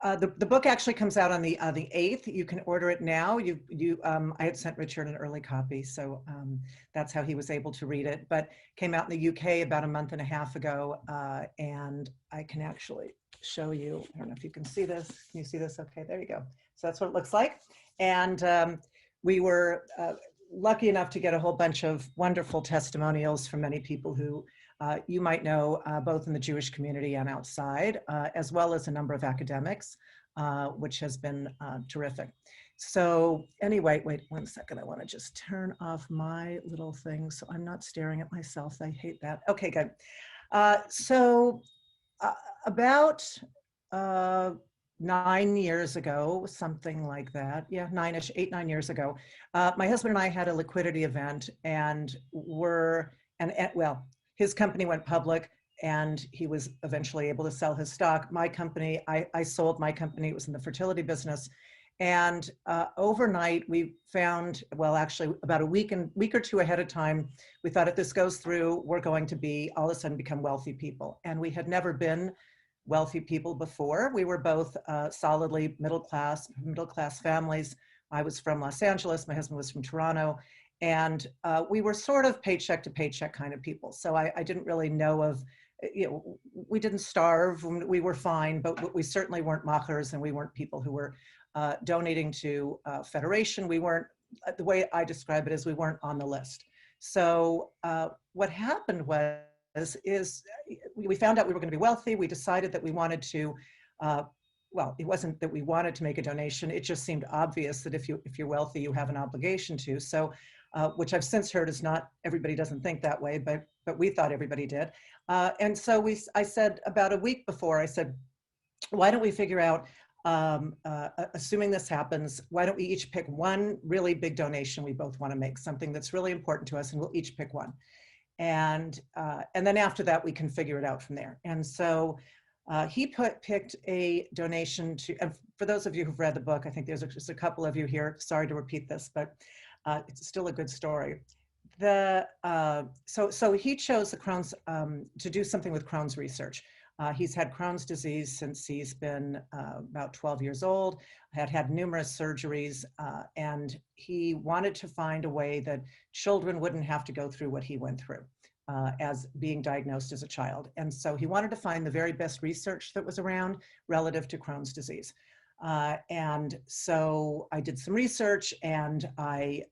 The book actually comes out on the 8th. You can order it now. I had sent Richard an early copy, so that's how he was able to read it. But came out in the UK about a month and a half ago, and I can actually show you. I don't know if you can see this. Can you see this? Okay, there you go. So that's what it looks like. And we were lucky enough to get a whole bunch of wonderful testimonials from many people who you might know, both in the Jewish community and outside, as well as a number of academics, which has been terrific. So anyway, wait 1 second. I want to just turn off my little thing so I'm not staring at myself. I hate that. Okay, good. About 9 years ago, something like that. Yeah, 8-9 years ago, my husband and I had a liquidity event, and well, his company went public and he was eventually able to sell his stock. My company, I sold my company. It was in the fertility business. And overnight we found, well, actually about a week or two ahead of time, we thought if this goes through, we're going to all of a sudden become wealthy people. And we had never been wealthy people before. We were both solidly middle class families. I was from Los Angeles. My husband was from Toronto. And we were sort of paycheck to paycheck kind of people. So I didn't really know of, we didn't starve, we were fine, but we certainly weren't machers, and we weren't people who were donating to Federation. We weren't, the way I describe it is we weren't on the list. So what happened is we found out we were going to be wealthy. We decided that we wanted to, well, it wasn't that we wanted to make a donation. It just seemed obvious that if you're wealthy, you have an obligation to. So, which I've since heard is not, everybody doesn't think that way, but we thought everybody did. And so I said about a week before, I said, why don't we figure out, assuming this happens, why don't we each pick one really big donation we both want to make, something that's really important to us, and we'll each pick one. And then after that, we can figure it out from there. And so he picked a donation to, and for those of you who've read the book, I think there's just a couple of you here, sorry to repeat this, but it's still a good story. So he chose the Crohn's, to do something with Crohn's research. He's had Crohn's disease since he's been about 12 years old, had numerous surgeries, and he wanted to find a way that children wouldn't have to go through what he went through as being diagnosed as a child. And so he wanted to find the very best research that was around relative to Crohn's disease. And so I did some research, and I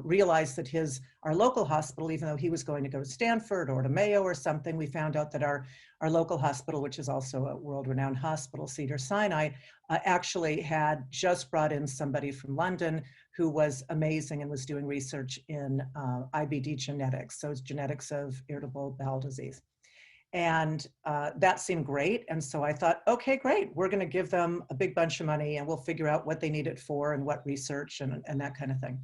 realized that our local hospital, even though he was going to go to Stanford or to Mayo or something, we found out that our local hospital, which is also a world-renowned hospital, Cedars-Sinai, actually had just brought in somebody from London who was amazing and was doing research in IBD genetics, so it's genetics of irritable bowel disease. And that seemed great. And so I thought, okay, great. We're going to give them a big bunch of money, and we'll figure out what they need it for and what research and that kind of thing.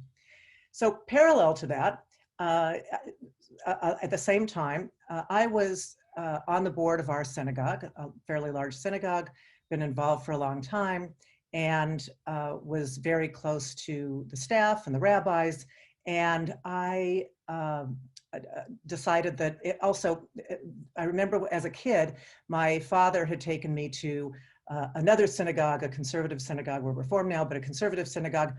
So parallel to that, at the same time, I was on the board of our synagogue, a fairly large synagogue, been involved for a long time, and was very close to the staff and the rabbis. And I decided that I remember as a kid, my father had taken me to another synagogue, a conservative synagogue. We're Reformed now, but a conservative synagogue,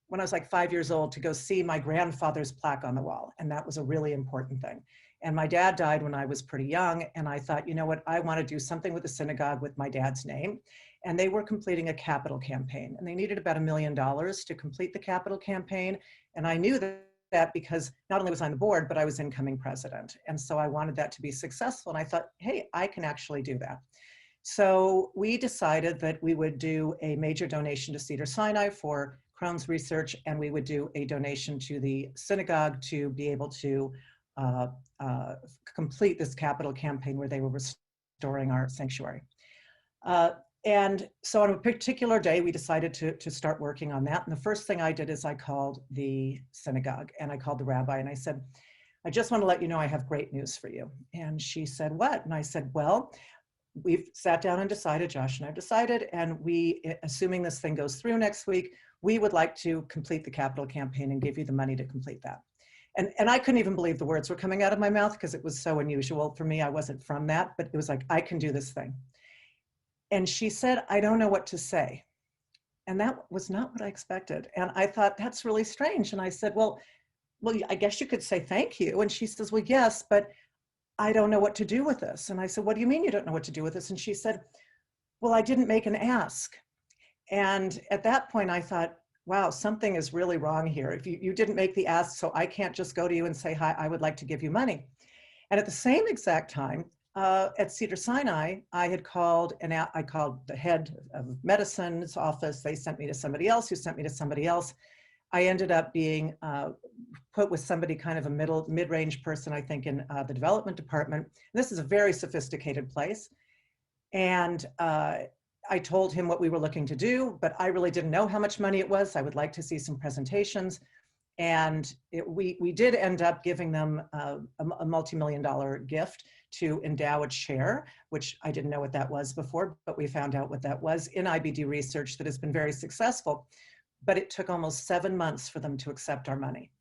when I was like 5 years old, to go see my grandfather's plaque on the wall. And that was a really important thing. And my dad died when I was pretty young. And I thought, you know what, I want to do something with the synagogue with my dad's name. And they were completing a capital campaign, and they needed about $1 million to complete the capital campaign. And I knew that because not only was I on the board, but I was incoming president. And so I wanted that to be successful. And I thought, hey, I can actually do that. So we decided that we would do a major donation to Cedars-Sinai for Crohn's research, and we would do a donation to the synagogue to be able to complete this capital campaign where they were restoring our sanctuary. And so on a particular day, we decided to start working on that. And the first thing I did is I called the synagogue, and I called the rabbi, and I said, I just want to let you know I have great news for you. And she said, what? And I said, well, we've sat down and decided, Josh and I decided, and we, assuming this thing goes through next week, we would like to complete the capital campaign and give you the money to complete that. And I couldn't even believe the words were coming out of my mouth because it was so unusual for me. I wasn't from that, but it was like, I can do this thing. And she said, I don't know what to say. And that was not what I expected. And I thought, that's really strange. And I said, well, I guess you could say thank you. And she says, well, yes, but I don't know what to do with this. And I said, what do you mean you don't know what to do with this? And she said, well, I didn't make an ask. And at that point, I thought, wow, something is really wrong here. If you didn't make the ask, so I can't just go to you and say, hi, I would like to give you money. And at the same exact time, at Cedars-Sinai, I had called I called the head of medicine's office. They sent me to somebody else who sent me to somebody else. I ended up being put with somebody kind of a mid-range person, I think, in the development department. This is a very sophisticated place. And I told him what we were looking to do, but I really didn't know how much money it was. I would like to see some presentations. And we did end up giving them a multi-million-dollar gift to endow a chair, which I didn't know what that was before, but we found out what that was in IBD research that has been very successful. But it took almost 7 months for them to accept our money.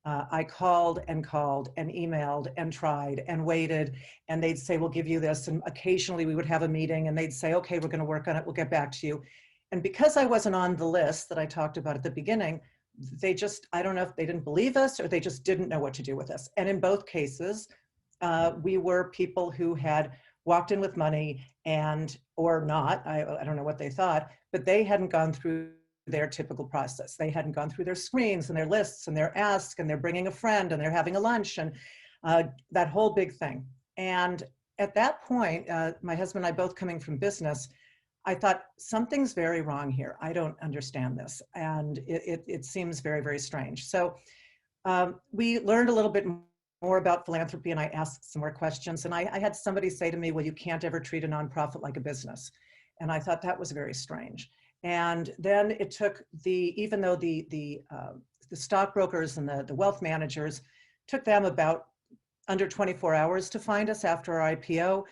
I called and emailed and tried and waited, and they'd say, we'll give you this. And occasionally we would have a meeting and they'd say, okay, we're going to work on it. We'll get back to you. And because I wasn't on the list that I talked about at the beginning, they just, I don't know if they didn't believe us or they just didn't know what to do with us. And in both cases, we were people who had walked in with money or not, I don't know what they thought, but they hadn't gone through their typical process. They hadn't gone through their screens and their lists and their asks, and they're bringing a friend and they're having a lunch and that whole big thing. And at that point, my husband and I both coming from business, I thought something's very wrong here. I don't understand this. And it seems very, very strange. So we learned a little bit more about philanthropy, and I asked some more questions. And I had somebody say to me, well, you can't ever treat a nonprofit like a business. And I thought that was very strange. And then it took even though the stockbrokers and the wealth managers took them about under 24 hours to find us after our IPO.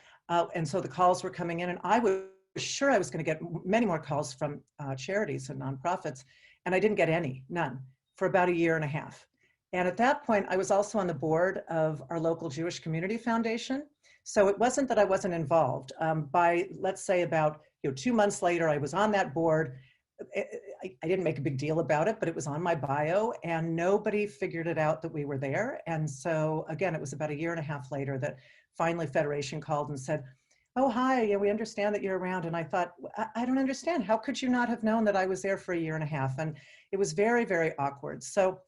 And so the calls were coming in, and I was sure I was going to get many more calls from charities and nonprofits, and I didn't get none, for about 1.5 years. And at that point, I was also on the board of our local Jewish Community Foundation. So it wasn't that I wasn't involved. By, let's say, about 2 months later, I was on that board. I didn't make a big deal about it, but it was on my bio, and nobody figured it out that we were there. And so again, it was about 1.5 years later that finally Federation called and said, oh, hi, yeah, we understand that you're around. And I thought, I don't understand. How could you not have known that I was there for 1.5 years? And it was very, very awkward. So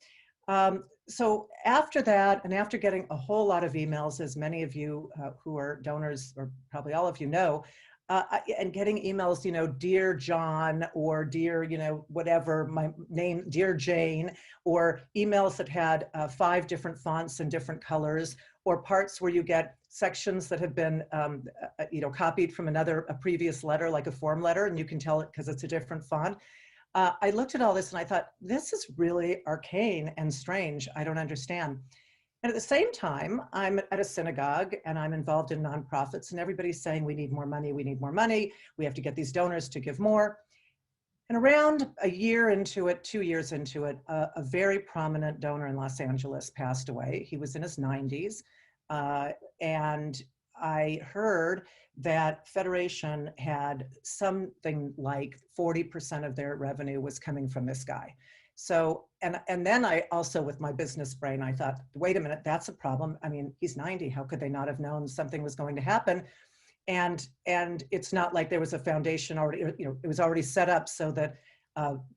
after that, and after getting a whole lot of emails, as many of you who are donors, or probably all of you know, and getting emails, dear John, or dear, whatever, my name, dear Jane, or emails that had 5 different fonts and different colors, or parts where you get sections that have been, copied from a previous letter, like a form letter, and you can tell it because it's a different font. I looked at all this and I thought, this is really arcane and strange. I don't understand. And at the same time, I'm at a synagogue and I'm involved in nonprofits, and everybody's saying, we need more money, we need more money. We have to get these donors to give more. And around 1 year into it, 2 years into it, a very prominent donor in Los Angeles passed away. He was in his 90s. And I heard that Federation had something like 40% of their revenue was coming from this guy. So, and then I also, with my business brain, I thought, wait a minute, that's a problem. I mean, he's 90. How could they not have known something was going to happen? And it's not like there was a foundation already, it was already set up so that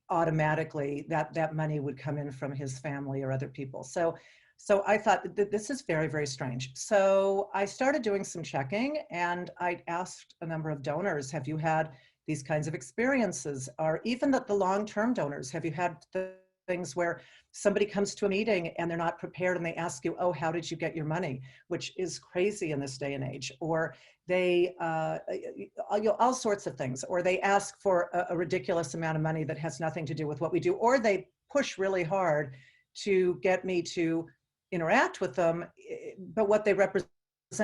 automatically that money would come in from his family or other people. So I thought that this is very, very strange. So I started doing some checking, and I asked a number of donors, have you had these kinds of experiences? Or even the long-term donors, have you had things where somebody comes to a meeting and they're not prepared and they ask you, oh, how did you get your money? Which is crazy in this day and age. Or they, all sorts of things. Or they ask for a ridiculous amount of money that has nothing to do with what we do. Or they push really hard to get me to interact with them, but what they represent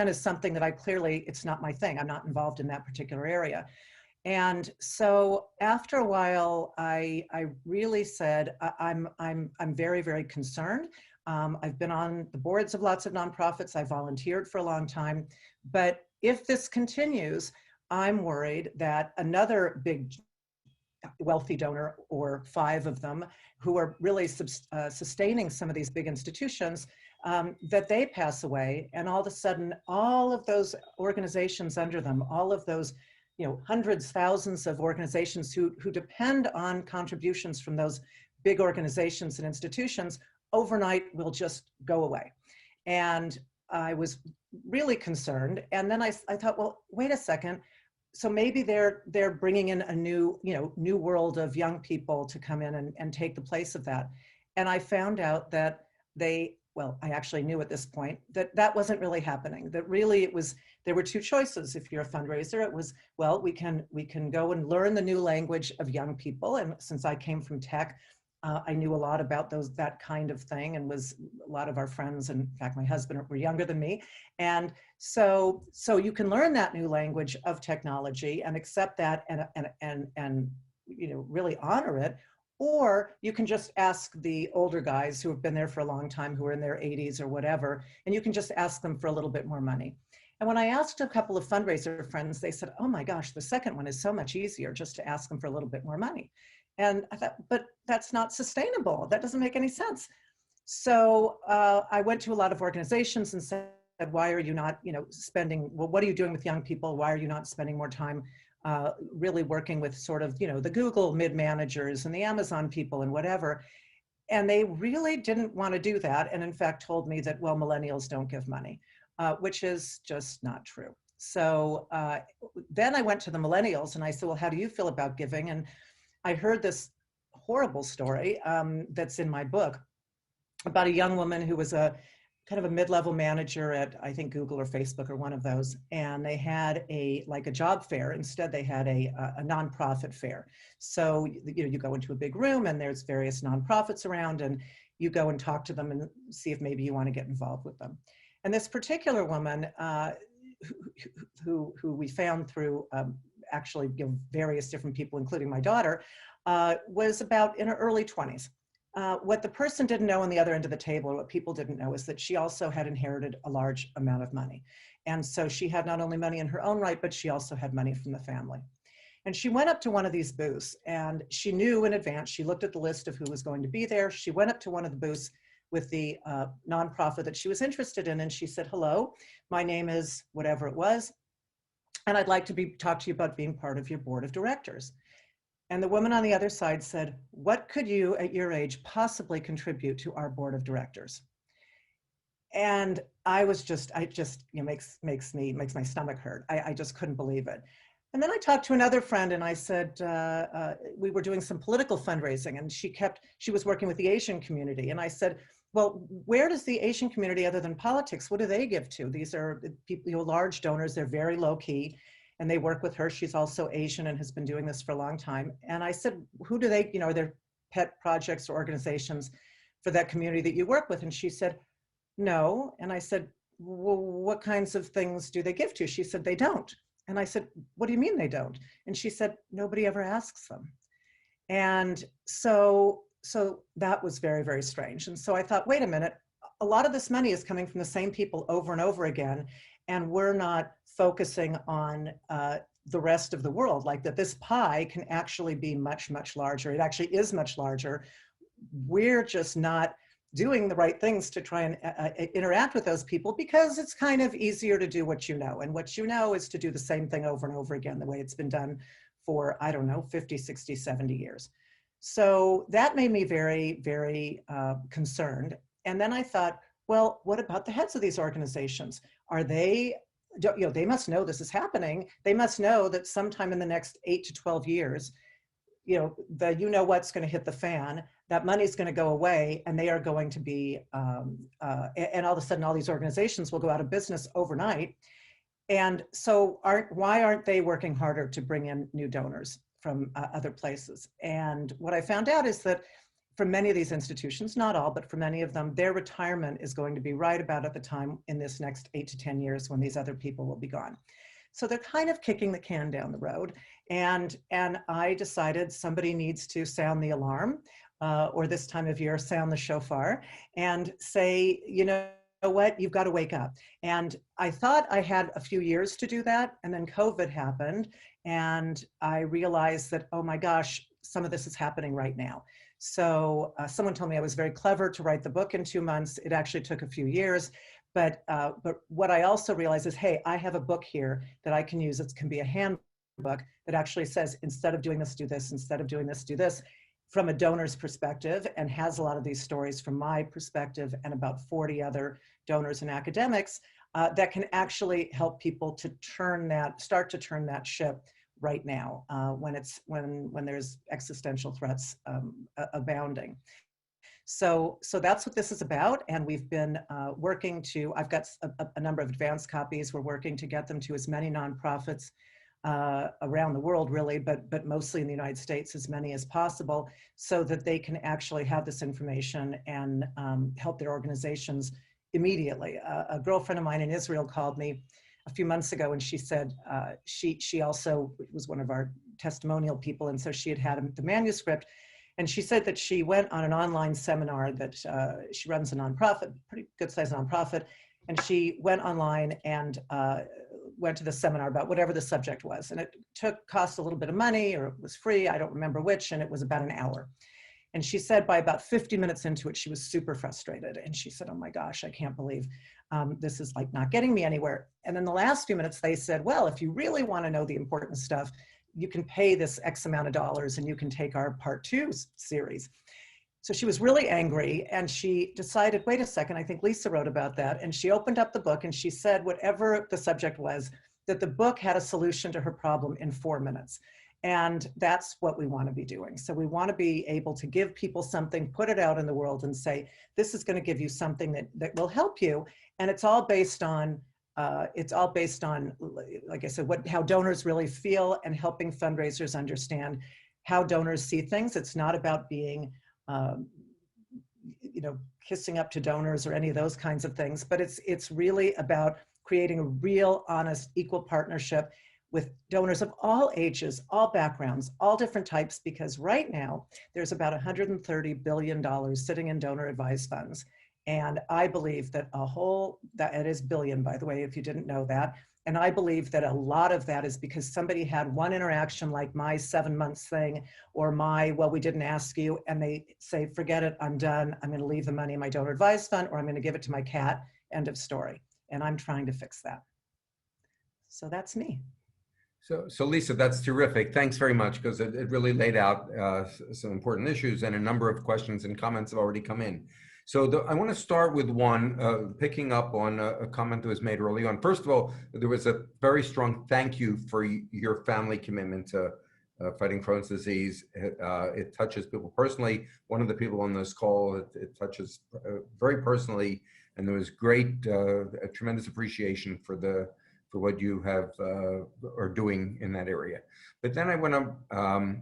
is something that it's not my thing. I'm not involved in that particular area. And so after a while, I really said, I'm very, very concerned. I've been on the boards of lots of nonprofits. I volunteered for a long time, but if this continues, I'm worried that another big wealthy donor, or 5 of them, who are really sustaining some of these big institutions, that they pass away, and all of a sudden, all of those organizations under them, all of those, hundreds, thousands of organizations who depend on contributions from those big organizations and institutions, overnight will just go away. And I was really concerned. And then I thought, well, wait a second. So maybe they're bringing in a new world of young people to come in and take the place of that. And I found out that I actually knew at this point that wasn't really happening. That really there were 2 choices. If you're a fundraiser, it was, well, we can go and learn the new language of young people. And since I came from tech, I knew a lot about that kind of thing, and a lot of our friends, and in fact, my husband, were younger than me. And so you can learn that new language of technology and accept that and really honor it. Or you can just ask the older guys who have been there for a long time, who are in their 80s or whatever, and you can just ask them for a little bit more money. And when I asked a couple of fundraiser friends, they said, oh my gosh, the second one is so much easier, just to ask them for a little bit more money. And I thought, but that's not sustainable. That doesn't make any sense. So I went to a lot of organizations and said, why are you not, spending, well, what are you doing with young people? Why are you not spending more time really working with sort of, the Google mid-managers and the Amazon people and whatever? And they really didn't want to do that. And in fact, told me that, well, millennials don't give money, which is just not true. So then I went to the millennials and I said, well, how do you feel about giving? And I heard this horrible story that's in my book about a young woman who was a kind of a mid-level manager at, I think, Google or Facebook or one of those. And they had a job fair. Instead, they had a nonprofit fair. So, you go into a big room and there's various nonprofits around, and you go and talk to them and see if maybe you want to get involved with them. And this particular woman who we found through actually various different people, including my daughter, was about in her early 20s. What the person didn't know on the other end of the table, or what people didn't know, is that she also had inherited a large amount of money. And so she had not only money in her own right, but she also had money from the family. And she went up to one of these booths, and she knew in advance, she looked at the list of who was going to be there. She went up to one of the booths with the nonprofit that she was interested in, and she said, hello, my name is whatever it was, and I'd like to talk to you about being part of your board of directors. And the woman on the other side said, what could you at your age possibly contribute to our board of directors? And makes my stomach hurt. I just couldn't believe it. And then I talked to another friend and I said, we were doing some political fundraising, and she was working with the Asian community. And I said, well, where does the Asian community, other than politics, what do they give to? These are people, large donors, they're very low key, and they work with her. She's also Asian and has been doing this for a long time. And I said, who do they, are there pet projects or organizations for that community that you work with? And she said, no. And I said, well, what kinds of things do they give to? She said, they don't. And I said, what do you mean they don't? And she said, nobody ever asks them. And so that was very, very strange. And so I thought, wait a minute, a lot of this money is coming from the same people over and over again, and we're not focusing on the rest of the world, like that this pie can actually be much, much larger. It actually is much larger. We're just not doing the right things to try and interact with those people, because it's kind of easier to do what you know. And what you know is to do the same thing over and over again, the way it's been done for, 50, 60, 70 years. So that made me very, very concerned. And then I thought, well, what about the heads of these organizations? Are they, they must know this is happening. They must know that sometime in the next 8 to 12 years, what's going to hit the fan, that money's going to go away, and they are going to be, and all of a sudden all these organizations will go out of business overnight. And so why aren't they working harder to bring in new donors from other places? And what I found out is that for many of these institutions, not all, but for many of them, their retirement is going to be right about at the time in this next 8 to 10 years when these other people will be gone. So they're kind of kicking the can down the road. And I decided somebody needs to sound the alarm, or this time of year, sound the shofar, and say, what, you've got to wake up. And I thought I had a few years to do that. And then COVID happened. And I realized that, oh my gosh, some of this is happening right now. So someone told me I was very clever to write the book in 2 months. It actually took a few years. But what I also realized is, hey, I have a book here that I can use. It can be a handbook that actually says, instead of doing this, do this. Instead of doing this, do this, from a donor's perspective, and has a lot of these stories from my perspective and about 40 other donors and academics that can actually help people to start to turn that ship right now when there's existential threats abounding. So that's what this is about. And we've been working to, I've got a number of advanced copies. We're working to get them to as many nonprofits around the world, really, but mostly in the United States, as many as possible, so that they can actually have this information and help their organizations immediately. A girlfriend of mine in Israel called me a few months ago, and she said she also was one of our testimonial people, and so she had the manuscript, and she said that she went on an online seminar that she runs a nonprofit, pretty good sized nonprofit, and she went online and went to the seminar about whatever the subject was, and it cost a little bit of money, or it was free, I don't remember which, and it was about an hour. And she said by about 50 minutes into it, she was super frustrated. And she said, oh my gosh, I can't believe this is like not getting me anywhere. And then the last few minutes, they said, well, if you really want to know the important stuff, you can pay this X amount of dollars and you can take our part 2 series. So she was really angry, and she decided, wait a second, I think Lisa wrote about that. And she opened up the book and she said, whatever the subject was, that the book had a solution to her problem in 4 minutes. And that's what we want to be doing. So we want to be able to give people something, put it out in the world and say, this is going to give you something that will help you. And it's all based on, like I said, how donors really feel, and helping fundraisers understand how donors see things. It's not about being, kissing up to donors or any of those kinds of things, but it's really about creating a real, honest, equal partnership with donors of all ages, all backgrounds, all different types, because right now there's about $130 billion sitting in donor advised funds. And I believe that it is billion, by the way, if you didn't know that. And I believe that a lot of that is because somebody had one interaction like my 7 months thing, or well, we didn't ask you, and they say, forget it, I'm done. I'm gonna leave the money in my donor advised fund, or I'm gonna give it to my cat, end of story. And I'm trying to fix that. So that's me. So Lisa, that's terrific. Thanks very much, because it really laid out some important issues, and a number of questions and comments have already come in. So I want to start with one, picking up on a comment that was made early on. First of all, there was a very strong thank you for your family commitment to fighting Crohn's disease. It touches people personally. One of the people on this call, it touches very personally, and there was a tremendous appreciation for what you are doing in that area. But then I want to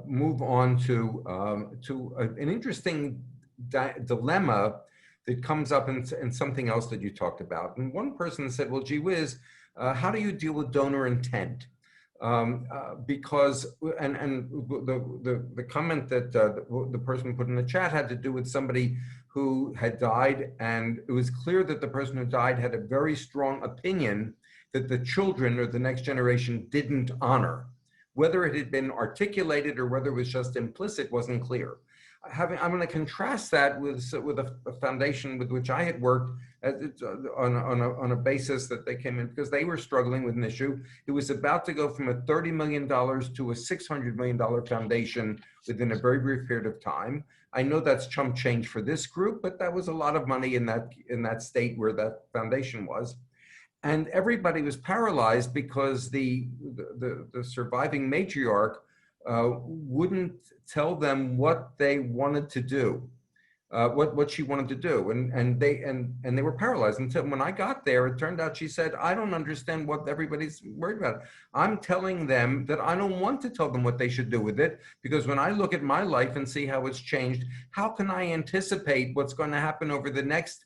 move on to an interesting dilemma that comes up in something else that you talked about. And one person said, well, gee whiz, how do you deal with donor intent? Because, and the comment that the person put in the chat had to do with somebody who had died, and it was clear that the person who died had a very strong opinion that the children or the next generation didn't honor. Whether it had been articulated or whether it was just implicit wasn't clear. I'm going to contrast that with a foundation with which I had worked on a basis that they came in because they were struggling with an issue. It was about to go from a $30 million to a $600 million foundation within a very brief period of time. I know that's chump change for this group, but that was a lot of money in that state where that foundation was. And everybody was paralyzed because the surviving matriarch wouldn't tell them what they wanted to do, what she wanted to do, and they were paralyzed until when I got there. It turned out she said, "I don't understand what everybody's worried about. I'm telling them that I don't want to tell them what they should do with it, because when I look at my life and see how it's changed, how can I anticipate what's going to happen over the next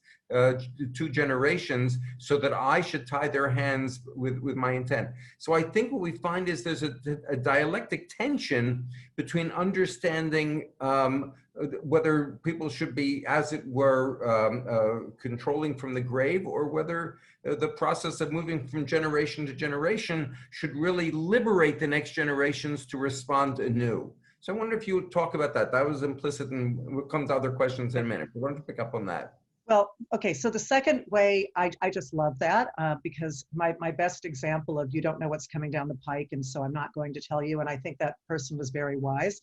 2 generations so that I should tie their hands with my intent?" So I think what we find is there's a dialectic tension between understanding whether people should be, as it were, controlling from the grave, or whether the process of moving from generation to generation should really liberate the next generations to respond anew. So I wonder if you would talk about that. That was implicit, and we'll come to other questions in a minute. We're going to pick up on that. Well, okay, so the second way, I just love that because my best example of you don't know what's coming down the pike, and so I'm not going to tell you, and I think that person was very wise.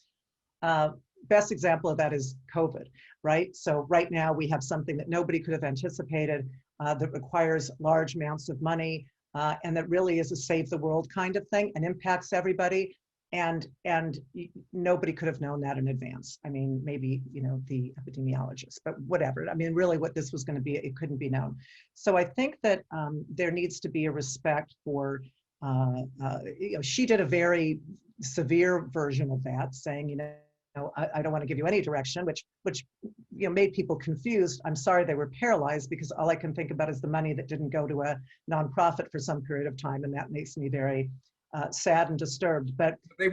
Best example of that is COVID, right? So right now we have something that nobody could have anticipated that requires large amounts of money and that really is a save the world kind of thing and impacts everybody. And nobody could have known that in advance. I mean, maybe, you know, the epidemiologists, but whatever. I mean, really what this was going to be, it couldn't be known. So I think that there needs to be a respect for, you know, she did a very severe version of that, saying, you know, I don't want to give you any direction, which you know made people confused. I'm sorry they were paralyzed because all I can think about is the money that didn't go to a nonprofit for some period of time, and that makes me very sad and disturbed. But I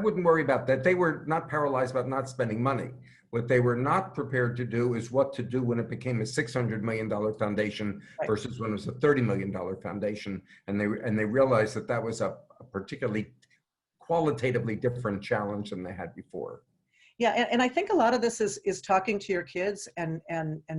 wouldn't worry about that. They were not paralyzed about not spending money. What they were not prepared to do is what to do when it became a $600 million foundation versus when it was a $30 million foundation, and they realized that that was a particularly qualitatively different challenge than they had before. Yeah, and I think a lot of this is talking to your kids and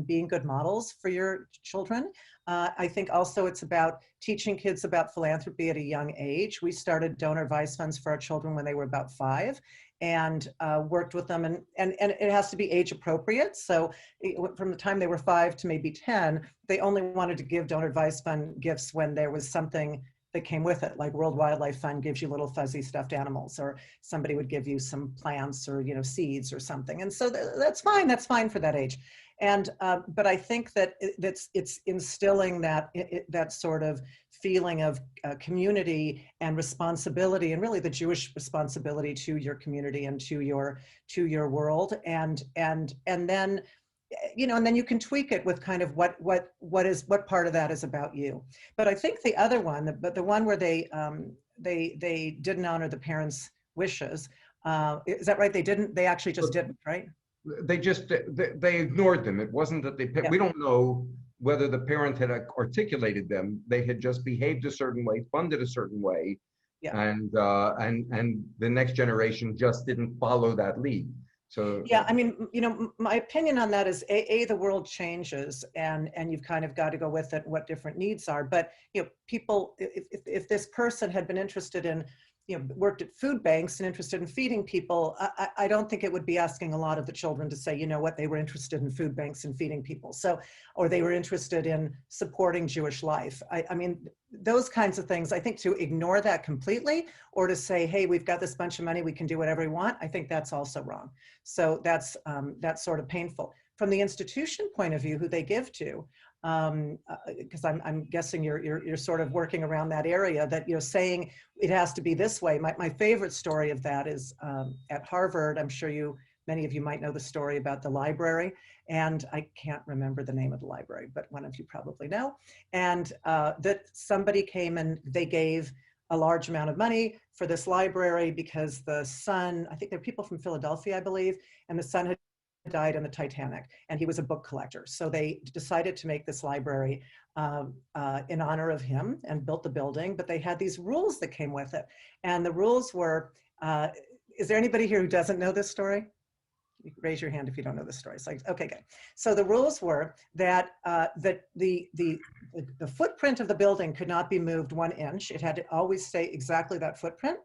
being good models for your children. I think also it's about teaching kids about philanthropy at a young age. We started donor advised funds for our children when they were about 5 and worked with them, and it has to be age appropriate. So from the time they were 5 to maybe 10, they only wanted to give donor advised fund gifts when there was something that came with it, like World Wildlife Fund gives you little fuzzy stuffed animals, or somebody would give you some plants or, you know, seeds or something. And so that's fine for that age. And but I think that it's instilling that that sort of feeling of community and responsibility, and really the Jewish responsibility to your community and to your world, and then, you know, and then you can tweak it with kind of what part of that is about you. But I think the other one, the one where they didn't honor the parents' wishes, is that right? They actually just didn't, right? They ignored them. It wasn't that they, we don't know whether the parent had articulated them. They had just behaved a certain way, funded a certain way, and the next generation just didn't follow that lead. So yeah, I mean, you know, my opinion on that is the world changes, and you've kind of got to go with it, what different needs are. But, you know, people, if this person had been interested in, you know, worked at food banks and interested in feeding people, I don't think it would be asking a lot of the children to say, you know what, they were interested in food banks and feeding people. So, or they were interested in supporting Jewish life. I mean, those kinds of things, I think to ignore that completely, or to say, hey, we've got this bunch of money, we can do whatever we want, I think that's also wrong. So that's sort of painful. From the institution point of view, who they give to, because I'm guessing you're sort of working around that area, that, you know, saying it has to be this way. My favorite story of that is at Harvard. I'm sure many of you might know the story about the library, and I can't remember the name of the library, but one of you probably know. And that somebody came and they gave a large amount of money for this library because the son, I think they're people from Philadelphia, I believe, and the son had died on the Titanic, and he was a book collector. So they decided to make this library in honor of him and built the building, but they had these rules that came with it. And the rules were, is there anybody here who doesn't know this story? You can raise your hand if you don't know this story. It's like, okay, good. So the rules were that the footprint of the building could not be moved 1 inch. It had to always stay exactly that footprint.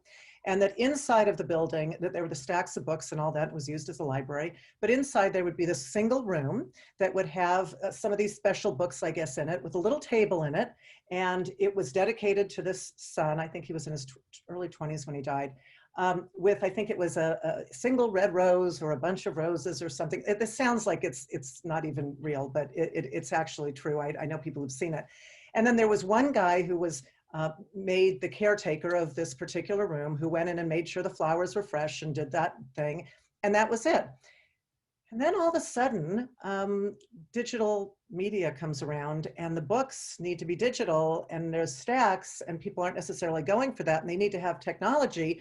And that inside of the building, that there were the stacks of books and all that was used as a library, but inside there would be this single room that would have some of these special books, I guess, in it, with a little table in it. And it was dedicated to this son. I think he was in his early 20s when he died, with, I think it was a single red rose or a bunch of roses or something. This sounds like it's not even real, but it's actually true. I know people who've seen it. And then there was one guy who was made the caretaker of this particular room, who went in and made sure the flowers were fresh and did that thing. And that was it. And then all of a sudden, digital media comes around, and the books need to be digital, and there's stacks, and people aren't necessarily going for that, and they need to have technology.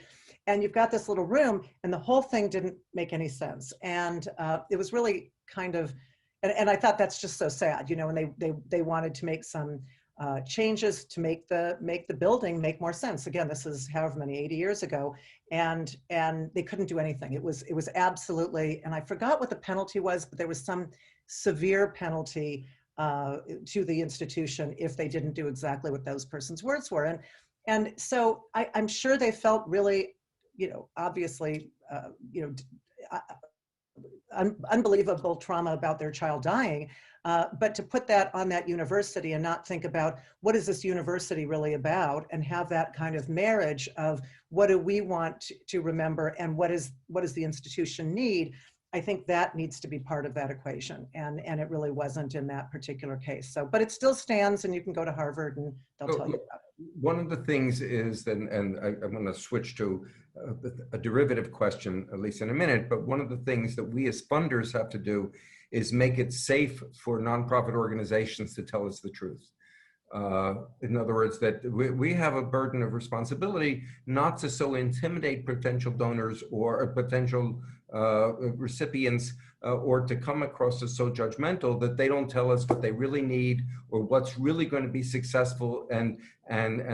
and you've got this little room, and the whole thing didn't make any sense. And it was really kind of, and I thought that's just so sad, you know, and they wanted to make some changes to make the building make more sense. Again, this is however many, 80 years ago, and they couldn't do anything. It was absolutely, and I forgot what the penalty was, but there was some severe penalty to the institution if they didn't do exactly what those person's words were. And so I'm sure they felt really, you know, obviously, you know, unbelievable trauma about their child dying. But to put that on that university and not think about what is this university really about, and have that kind of marriage of what do we want to remember and what does the institution need, I think that needs to be part of that equation. And it really wasn't in that particular case. So, but it still stands, and you can go to Harvard and they'll tell you about it. One of the things is, and I'm going to switch to a derivative question, at least in a minute, but one of the things that we as funders have to do is make it safe for nonprofit organizations to tell us the truth. In other words, that we have a burden of responsibility not to so intimidate potential donors or potential recipients, or to come across as so judgmental that they don't tell us what they really need or what's really going to be successful, and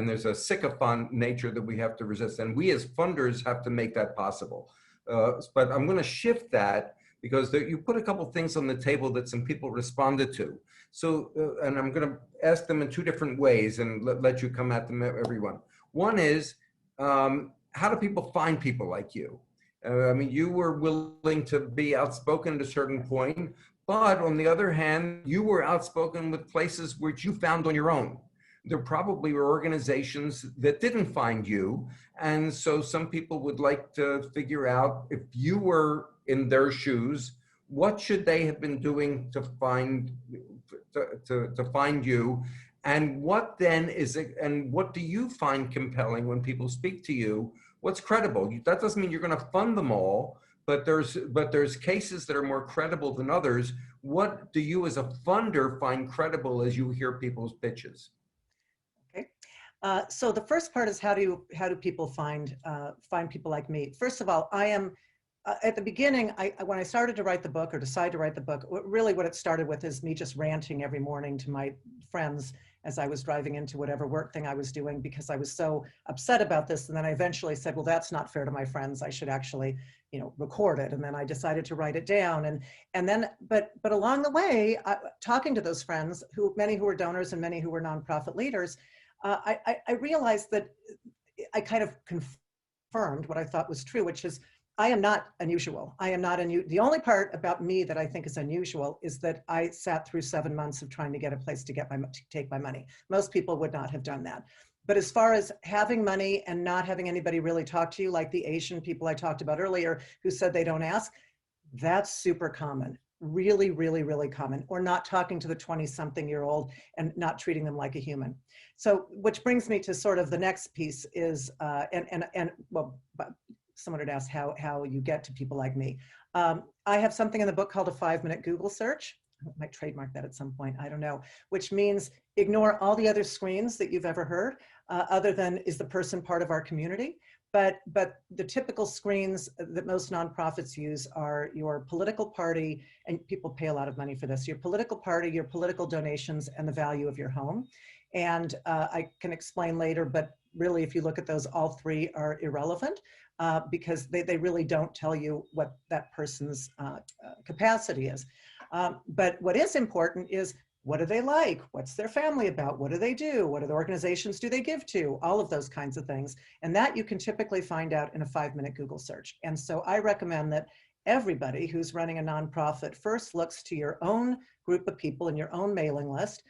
there's a sycophant nature that we have to resist, and we as funders have to make that possible. But I'm going to shift that, because you put a couple things on the table that some people responded to. So, and I'm going to ask them in two different ways and let you come at them, everyone. One is, how do people find people like you? I mean, you were willing to be outspoken at a certain point, but on the other hand, you were outspoken with places which you found on your own. There probably were organizations that didn't find you. And so some people would like to figure out, if you were in their shoes, what should they have been doing to find you? And what then is it, and what do you find compelling when people speak to you? What's credible? That doesn't mean you're going to fund them all, but there's cases that are more credible than others. What do you as a funder find credible as you hear people's pitches? Okay. So the first part is how do people find people like me? First of all, I am at the beginning, when I started to write the book, or decide to write the book, really what it started with is me just ranting every morning to my friends as I was driving into whatever work thing I was doing, because I was so upset about this. And then I eventually said, well, that's not fair to my friends. I should actually, you know, record it. And then I decided to write it down. And then, but along the way, talking to those friends, many who were donors and many who were nonprofit leaders, I realized that I kind of confirmed what I thought was true, which is, I am not unusual. I am not the only part about me that I think is unusual is that I sat through 7 months of trying to get a place to take my money. Most people would not have done that. But as far as having money and not having anybody really talk to you, like the Asian people I talked about earlier who said they don't ask, that's super common. Really, really, really common. Or not talking to the 20-something-year-old and not treating them like a human. So, which brings me to sort of the next piece is, someone had asked how you get to people like me. I have something in the book called a 5-minute Google search. I might trademark that at some point, I don't know, which means ignore all the other screens that you've ever heard, other than is the person part of our community. But the typical screens that most nonprofits use are your political party, and people pay a lot of money for this, your political party, your political donations, and the value of your home. And I can explain later, but really if you look at those, all three are irrelevant. Because they really don't tell you what that person's capacity is. But what is important is, what do they like? What's their family about? What do they do? What other organizations do they give to? All of those kinds of things. And that you can typically find out in a 5-minute Google search. And so I recommend that everybody who's running a nonprofit first looks to your own group of people in your own mailing list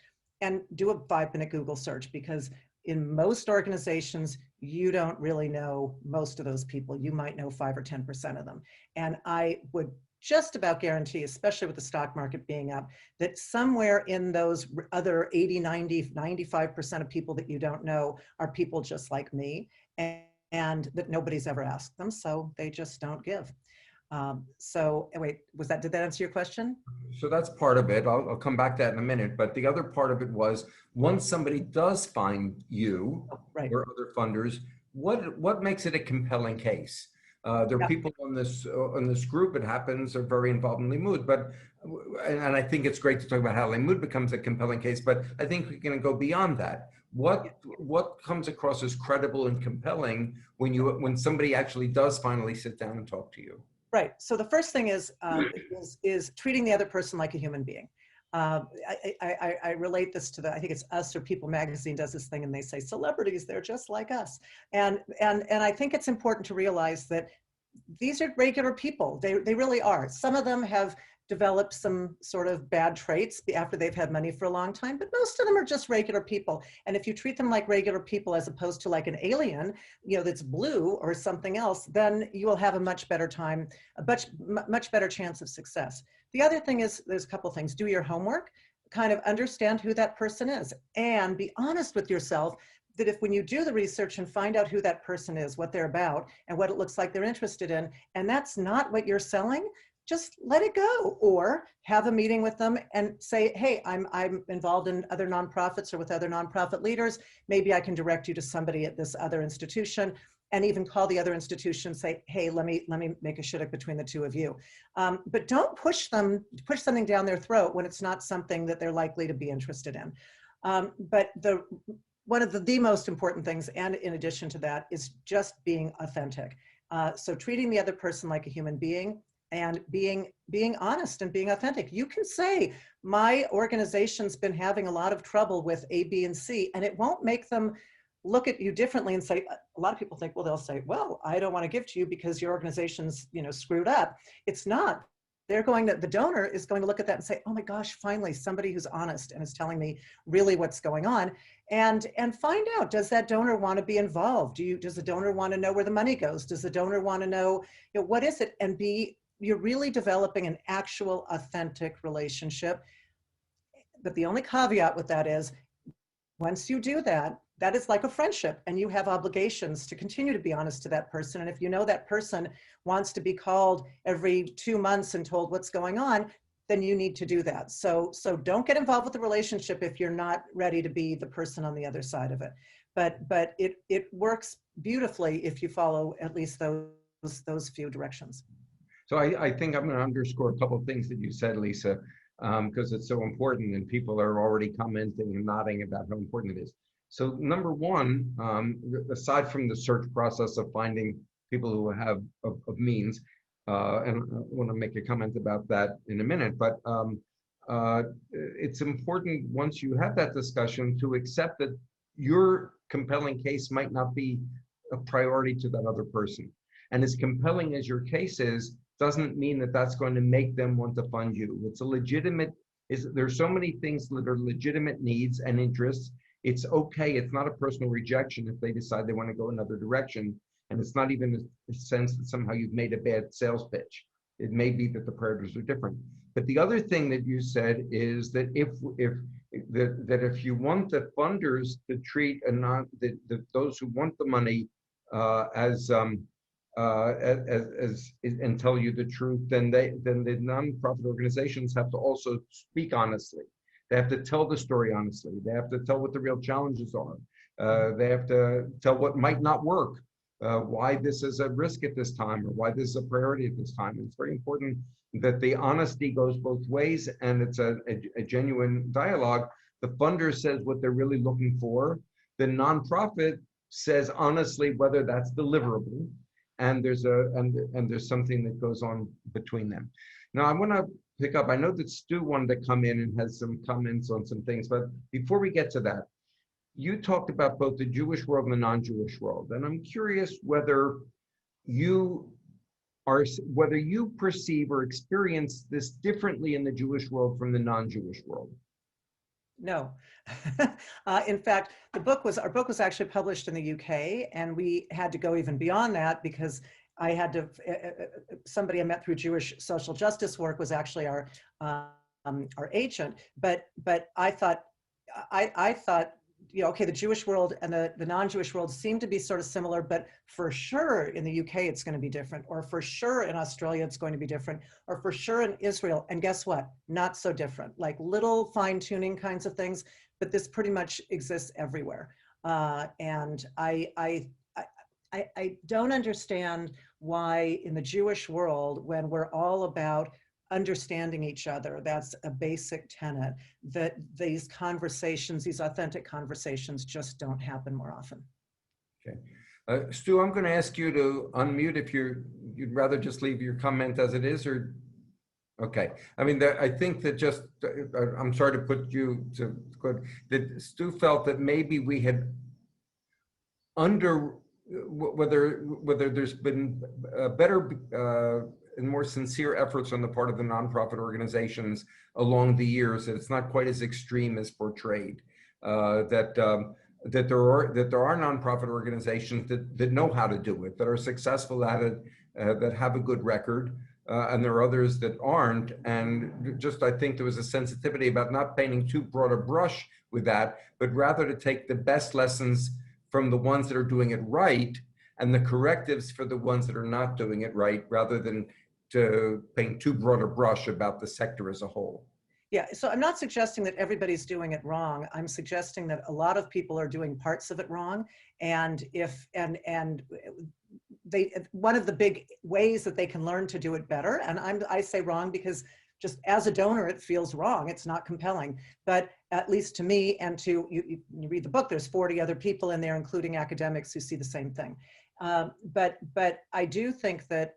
and do a 5-minute Google search, because in most organizations, you don't really know most of those people. You might know 5 or 10% of them. And I would just about guarantee, especially with the stock market being up, that somewhere in those other 80, 90, 95% of people that you don't know are people just like me, and that nobody's ever asked them, so they just don't give. So wait, did that answer your question? So that's part of it. I'll come back to that in a minute. But the other part of it was, once somebody does find you, right, or other funders, what makes it a compelling case? There are people on this group, it happens, are very involved in Limud, but, and I think it's great to talk about how Limud becomes a compelling case, but I think we're going to go beyond that. What comes across as credible and compelling when somebody actually does finally sit down and talk to you? Right. So the first thing is treating the other person like a human being. I relate this to I think it's Us or People magazine does this thing, and they say celebrities, they're just like us. And I think it's important to realize that these are regular people. They really are. Some of them have developed some sort of bad traits after they've had money for a long time, but most of them are just regular people. And if you treat them like regular people as opposed to like an alien, that's blue or something else, then you will have a much better time, much better chance of success. The other thing is, there's a couple things. Do your homework, kind of understand who that person is, and be honest with yourself that if when you do the research and find out who that person is, what they're about, and what it looks like they're interested in, and that's not what you're selling, just let it go, or have a meeting with them and say, hey, I'm involved in other nonprofits or with other nonprofit leaders. Maybe I can direct you to somebody at this other institution, and even call the other institution and say, hey, let me make a shidduch between the two of you. But don't push something down their throat when it's not something that they're likely to be interested in. But one of the most important things, and in addition to that, is just being authentic. So treating the other person like a human being, and being honest and being authentic. You can say, my organization's been having a lot of trouble with A, B, and C, and it won't make them look at you differently and say, a lot of people think, well, they'll say, well, I don't want to give to you because your organization's, screwed up. It's not. The donor is going to look at that and say, oh my gosh, finally somebody who's honest and is telling me really what's going on, and find out, does that donor want to be involved? Does the donor want to know where the money goes? Does the donor want to know, what is it? And you're really developing an actual authentic relationship. But the only caveat with that is, once you do that, that is like a friendship, and you have obligations to continue to be honest to that person. And if you know that person wants to be called every 2 months and told what's going on, then you need to do that. So don't get involved with the relationship if you're not ready to be the person on the other side of it. But it works beautifully if you follow at least those few directions. So I think I'm going to underscore a couple of things that you said, Lisa, because it's so important, and people are already commenting and nodding about how important it is. So number one, aside from the search process of finding people who have of means, and I want to make a comment about that in a minute, but it's important, once you have that discussion, to accept that your compelling case might not be a priority to that other person. And as compelling as your case is, doesn't mean that that's going to make them want to fund you. It's a legitimate, there's so many things that are legitimate needs and interests. It's okay, it's not a personal rejection if they decide they want to go another direction. And it's not even a sense that somehow you've made a bad sales pitch. It may be that the priorities are different. But the other thing that you said is that if you want the funders to treat those who want the money and tell you the truth, then the nonprofit organizations have to also speak honestly. They have to tell the story honestly. They have to tell what the real challenges are. They have to tell what might not work, why this is a risk at this time, or why this is a priority at this time. It's very important that the honesty goes both ways, and it's a genuine dialogue. The funder says what they're really looking for. The nonprofit says honestly whether that's deliverable. And there's something that goes on between them. Now I want to pick up, I know that Stu wanted to come in and has some comments on some things, but before we get to that, you talked about both the Jewish world and the non-Jewish world. And I'm curious whether you perceive or experience this differently in the Jewish world from the non-Jewish world. No. In fact, our book was actually published in the UK, and we had to go even beyond that because I had to, somebody I met through Jewish social justice work was actually our agent. But I thought, okay, the Jewish world and the non-Jewish world seem to be sort of similar, but for sure in the UK it's going to be different, or for sure in Australia it's going to be different, or for sure in Israel. And guess what? Not so different, like little fine-tuning kinds of things, but this pretty much exists everywhere. And I don't understand why in the Jewish world, when we're all about understanding each other, that's a basic tenet, that these conversations, these authentic conversations just don't happen more often. Okay. Stu, I'm going to ask you to unmute if you'd rather just leave your comment as it is, or okay. I mean, I think that just, I'm sorry to put you to, that Stu felt that maybe we had whether there's been better and more sincere efforts on the part of the nonprofit organizations along the years, that it's not quite as extreme as portrayed. That there are nonprofit organizations that know how to do it, that are successful at it, that have a good record, and there are others that aren't. And just, I think there was a sensitivity about not painting too broad a brush with that, but rather to take the best lessons from the ones that are doing it right and the correctives for the ones that are not doing it right, rather than to paint too broad a brush about the sector as a whole. Yeah, so I'm not suggesting that everybody's doing it wrong. I'm suggesting that a lot of people are doing parts of it wrong. And one of the big ways that they can learn to do it better, and I say wrong because just as a donor, it feels wrong. It's not compelling. But at least to me, and to you read the book, there's 40 other people in there, including academics, who see the same thing. But I do think that,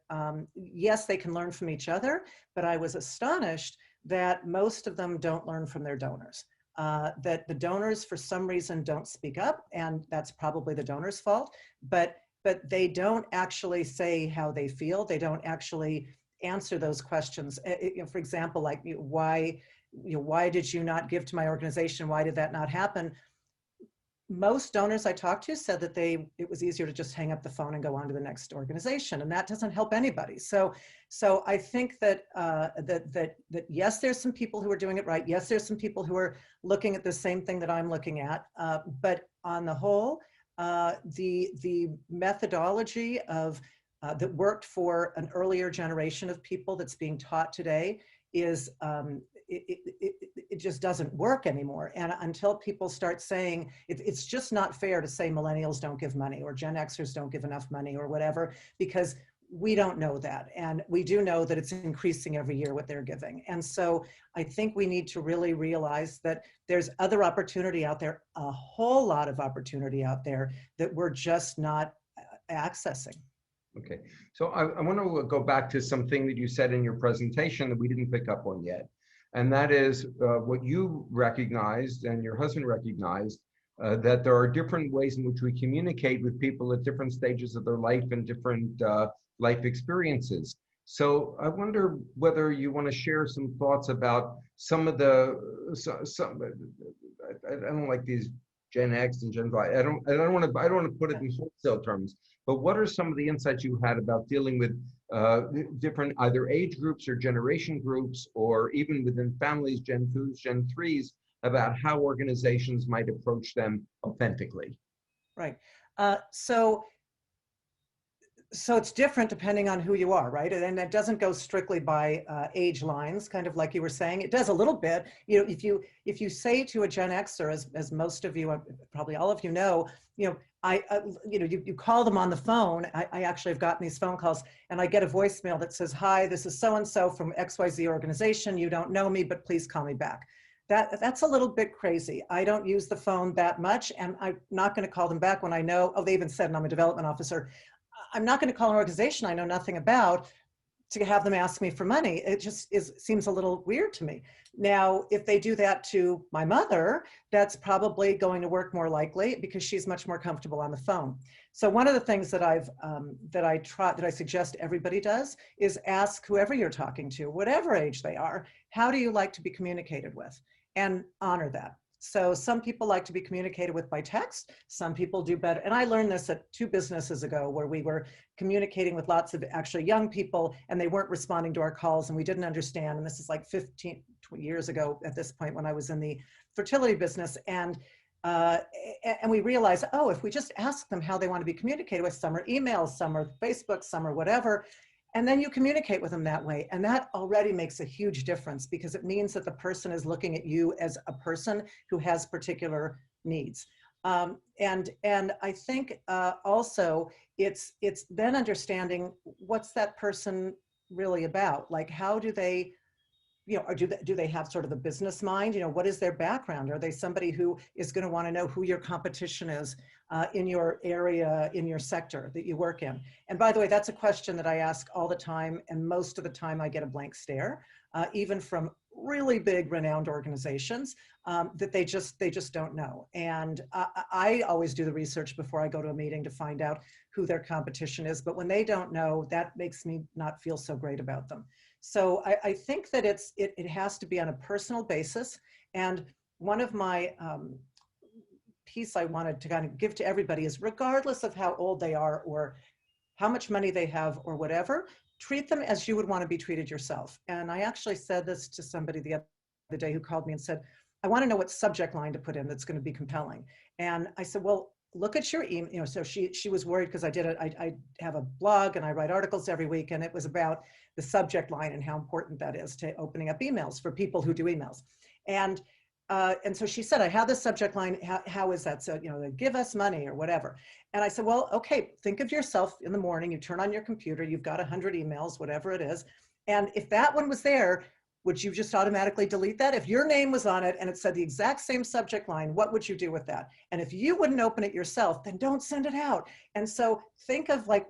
yes, they can learn from each other, but I was astonished that most of them don't learn from their donors. That the donors, for some reason, don't speak up, and that's probably the donor's fault, but they don't actually say how they feel. They don't actually answer those questions. For example, like, why did you not give to my organization? Why did that not happen? Most donors I talked to said that it was easier to just hang up the phone and go on to the next organization, and that doesn't help anybody. So I think that yes, there's some people who are doing it right. Yes, there's some people who are looking at the same thing that I'm looking at. But on the whole, the methodology of that worked for an earlier generation of people that's being taught today is it just doesn't work anymore. And until people start saying, it's just not fair to say millennials don't give money or Gen Xers don't give enough money or whatever, because we don't know that. And we do know that it's increasing every year what they're giving. And so I think we need to really realize that there's other opportunity out there, a whole lot of opportunity out there that we're just not accessing. Okay, so I want to go back to something that you said in your presentation that we didn't pick up on yet. And that is what you recognized and your husband recognized, that there are different ways in which we communicate with people at different stages of their life and different life experiences. So I wonder whether you want to share some thoughts about some of the, I don't like these Gen X and Gen Y. I don't want to put it in wholesale terms, but what are some of the insights you had about dealing with different either age groups or generation groups, or even within families, Gen 2s, Gen 3s, about how organizations might approach them authentically? Right. So it's different depending on who you are, right? And it doesn't go strictly by age lines, kind of like you were saying. It does a little bit. You know, if you say to a Gen Xer, as most of you, probably all of you know, you call them on the phone. I actually have gotten these phone calls, and I get a voicemail that says, "Hi, this is so-and-so from XYZ organization. You don't know me, but please call me back." That's a little bit crazy. I don't use the phone that much, and I'm not going to call them back when I know, they even said, and I'm a development officer, I'm not going to call an organization I know nothing about to have them ask me for money. It just seems a little weird to me. Now, if they do that to my mother, that's probably going to work more likely because she's much more comfortable on the phone. So one of the things that I suggest everybody does is ask whoever you're talking to, whatever age they are, how do you like to be communicated with? And honor that. So some people like to be communicated with by text. Some people do better. And I learned this at 2 businesses ago where we were communicating with lots of actually young people and they weren't responding to our calls and we didn't understand. And this is like 15 years ago at this point when I was in the fertility business. And we realized, if we just ask them how they want to be communicated with, some are emails, some are Facebook, some are whatever. And then you communicate with them that way. And that already makes a huge difference because it means that the person is looking at you as a person who has particular needs. And I think also it's then understanding what's that person really about. Like, how do they, or do they have sort of a business mind? What is their background? Are they somebody who is going to want to know who your competition is in your area, in your sector that you work in? And by the way, that's a question that I ask all the time, and most of the time I get a blank stare, even from really big renowned organizations, that they just don't know. And I always do the research before I go to a meeting to find out who their competition is. But when they don't know, that makes me not feel so great about them. So I think that it has to be on a personal basis. And one of my piece I wanted to kind of give to everybody is, regardless of how old they are or how much money they have or whatever, treat them as you would want to be treated yourself. And I actually said this to somebody the other day who called me and said, I want to know what subject line to put in that's going to be compelling. And I said, well, look at your email. So she was worried because I have a blog and I write articles every week, and it was about the subject line and how important that is to opening up emails for people who do emails. And so she said, I have this subject line. How is that? So, they give us money or whatever. And I said, well, okay, think of yourself in the morning, you turn on your computer, you've got 100 emails, whatever it is. And if that one was there, would you just automatically delete that? If your name was on it and it said the exact same subject line, what would you do with that? And if you wouldn't open it yourself, then don't send it out. And so think of like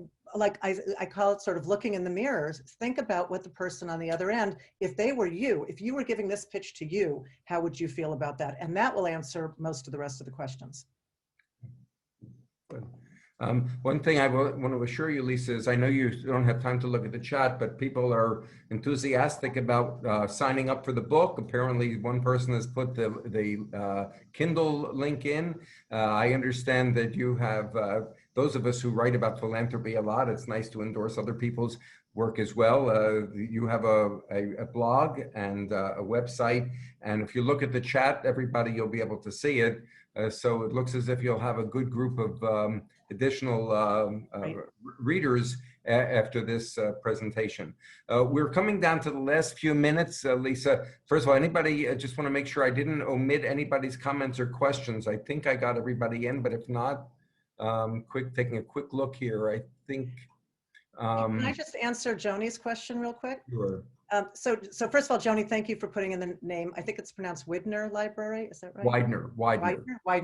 I call it sort of looking in the mirrors. Think about what the person on the other end, if they were you, if you were giving this pitch to you, how would you feel about that? And that will answer most of the rest of the questions. Good. One thing I want to assure you, Lisa, is I know you don't have time to look at the chat, but people are enthusiastic about signing up for the book. Apparently, one person has put the Kindle link in. I understand that you have, those of us who write about philanthropy a lot, it's nice to endorse other people's work as well. You have a blog and a website, and if you look at the chat, everybody, you'll be able to see it. So it looks as if you'll have a good group of additional readers after this presentation. We're coming down to the last few minutes. Lisa, first of all, anybody, just want to make sure I didn't omit anybody's comments or questions. I think I got everybody in, but if not, taking a quick look here, I think. Can I just answer Joni's question real quick? Sure. So first of all, Joni, thank you for putting in the name. I think it's pronounced Widner Library. Is that right? Widener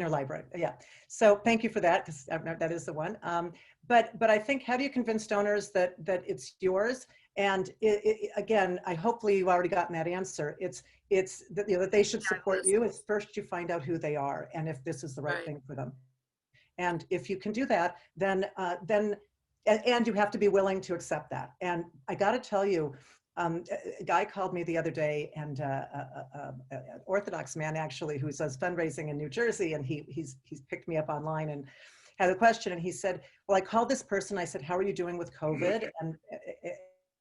Library. Yeah. So thank you for that, because that is the one. But I think, how do you convince donors that it's yours? And again, hopefully you've already gotten that answer. It's that they should support you. It's first you find out who they are and if this is the right thing for them. And if you can do that, then you have to be willing to accept that. And I got to tell you, a guy called me the other day, and an Orthodox man actually who does fundraising in New Jersey, and he's picked me up online and had a question, and he said, well, I called this person, I said, how are you doing with COVID?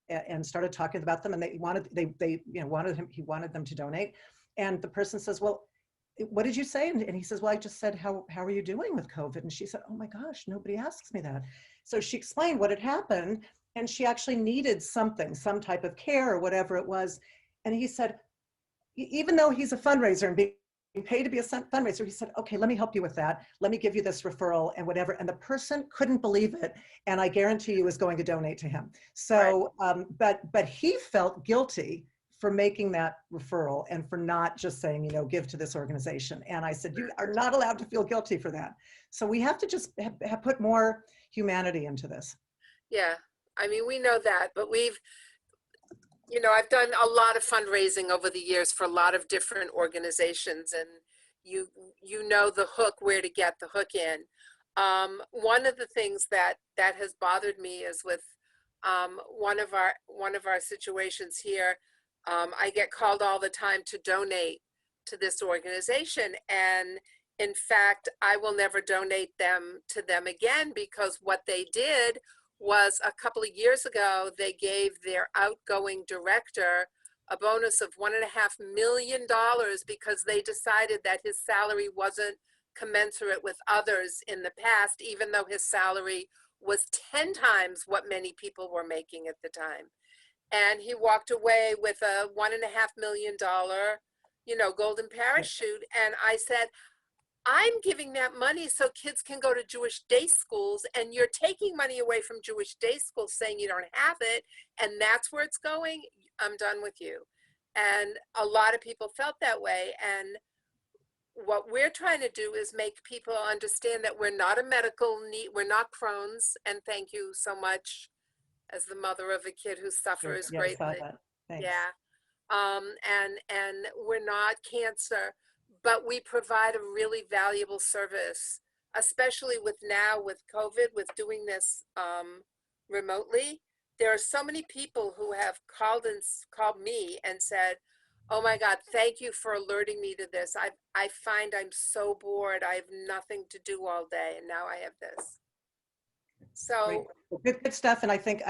And started talking about them, and he wanted them to donate. And the person says, well, what did you say? And he says, well, I just said, how are you doing with COVID? And she said, oh my gosh, nobody asks me that. So she explained what had happened, and she actually needed some type of care or whatever it was. And he said, even though he's a fundraiser and being paid to be a fundraiser, he said, okay, let me help you with that. Let me give you this referral and whatever. And the person couldn't believe it. And I guarantee you was going to donate to him. So, but he felt guilty for making that referral and for not just saying, give to this organization. And I said, you are not allowed to feel guilty for that. So we have to just put more humanity into this. Yeah, I mean, we know that, but I've done a lot of fundraising over the years for a lot of different organizations, and you know the hook, where to get the hook in. One of the things that has bothered me is with one of our situations here. I get called all the time to donate to this organization, and in fact, I will never donate to them again, because what they did was, a couple of years ago, they gave their outgoing director a bonus of $1.5 million because they decided that his salary wasn't commensurate with others in the past, even though his salary was 10 times what many people were making at the time. And he walked away with a $1.5 million, golden parachute. And I said, I'm giving that money so kids can go to Jewish day schools, and you're taking money away from Jewish day schools saying you don't have it, and that's where it's going. I'm done with you. And a lot of people felt that way. And what we're trying to do is make people understand that we're not a medical need, we're not Crohn's, and thank you so much as the mother of a kid who suffers Yeah, I saw greatly. that. Thanks. Yeah. And we're not cancer, but we provide a really valuable service, especially with now with COVID, with doing this remotely. There are so many people who have called me and said, "Oh my God, thank you for alerting me to this. I find I'm so bored. I have nothing to do all day, and now I have this." So Good stuff. And I think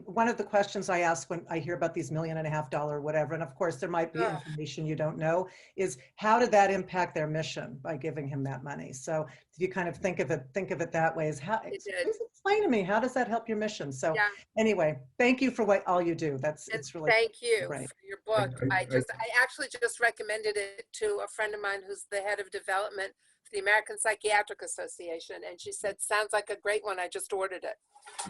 one of the questions I ask when I hear about these $1.5 million, whatever, and of course there might be information you don't know, is how did that impact their mission by giving him that money? So if you kind of think of it that way, is how, please explain to me, how does that help your mission? So anyway, thank you for all you do. It's really thank you great. for your book. I actually just recommended it to a friend of mine who's the head of development for the American Psychiatric Association, and she said, "Sounds like a great one. I just ordered it."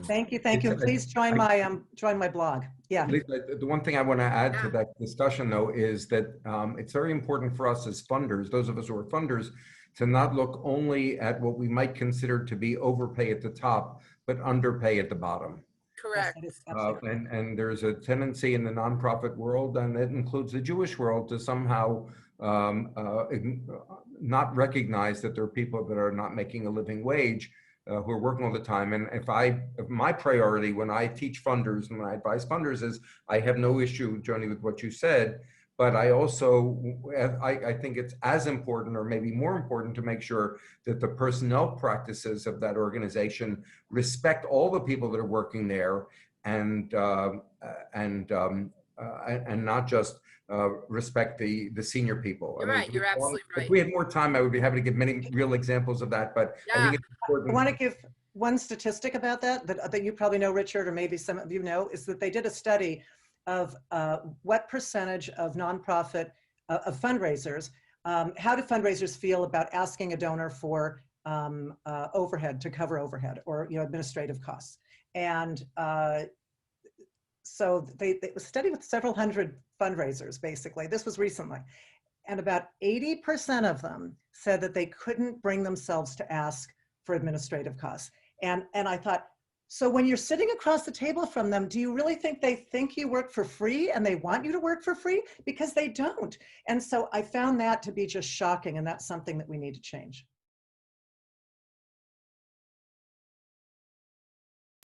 Thank you. And please join my blog. Yeah. The one thing I want to add to that discussion, though, is that it's very important for us as funders, those of us who are funders, to not look only at what we might consider to be overpay at the top, but underpay at the bottom. Correct. Yes, And there's a tendency in the nonprofit world, and it includes the Jewish world, to somehow not recognize that there are people that are not making a living wage, who are working all the time. And if my priority when I teach funders and when I advise funders is, I have no issue, Joni, with what you said, but I also, I think it's as important, or maybe more important, to make sure that the personnel practices of that organization respect all the people that are working there, and not just respect the senior people. You're right. You're absolutely right. If we had more time, I would be happy to give many real examples of that. But I think it's important. I want to give one statistic about that you probably know, Richard, or maybe some of you know, is that they did a study of what percentage of nonprofit of fundraisers, how do fundraisers feel about asking a donor for overhead, to cover overhead, or administrative costs. And so they studied with several hundred fundraisers, basically. This was recently. And about 80% of them said that they couldn't bring themselves to ask for administrative costs. And I thought, so when you're sitting across the table from them, do you really think they think you work for free and they want you to work for free? Because they don't. And so I found that to be just shocking, and that's something that we need to change.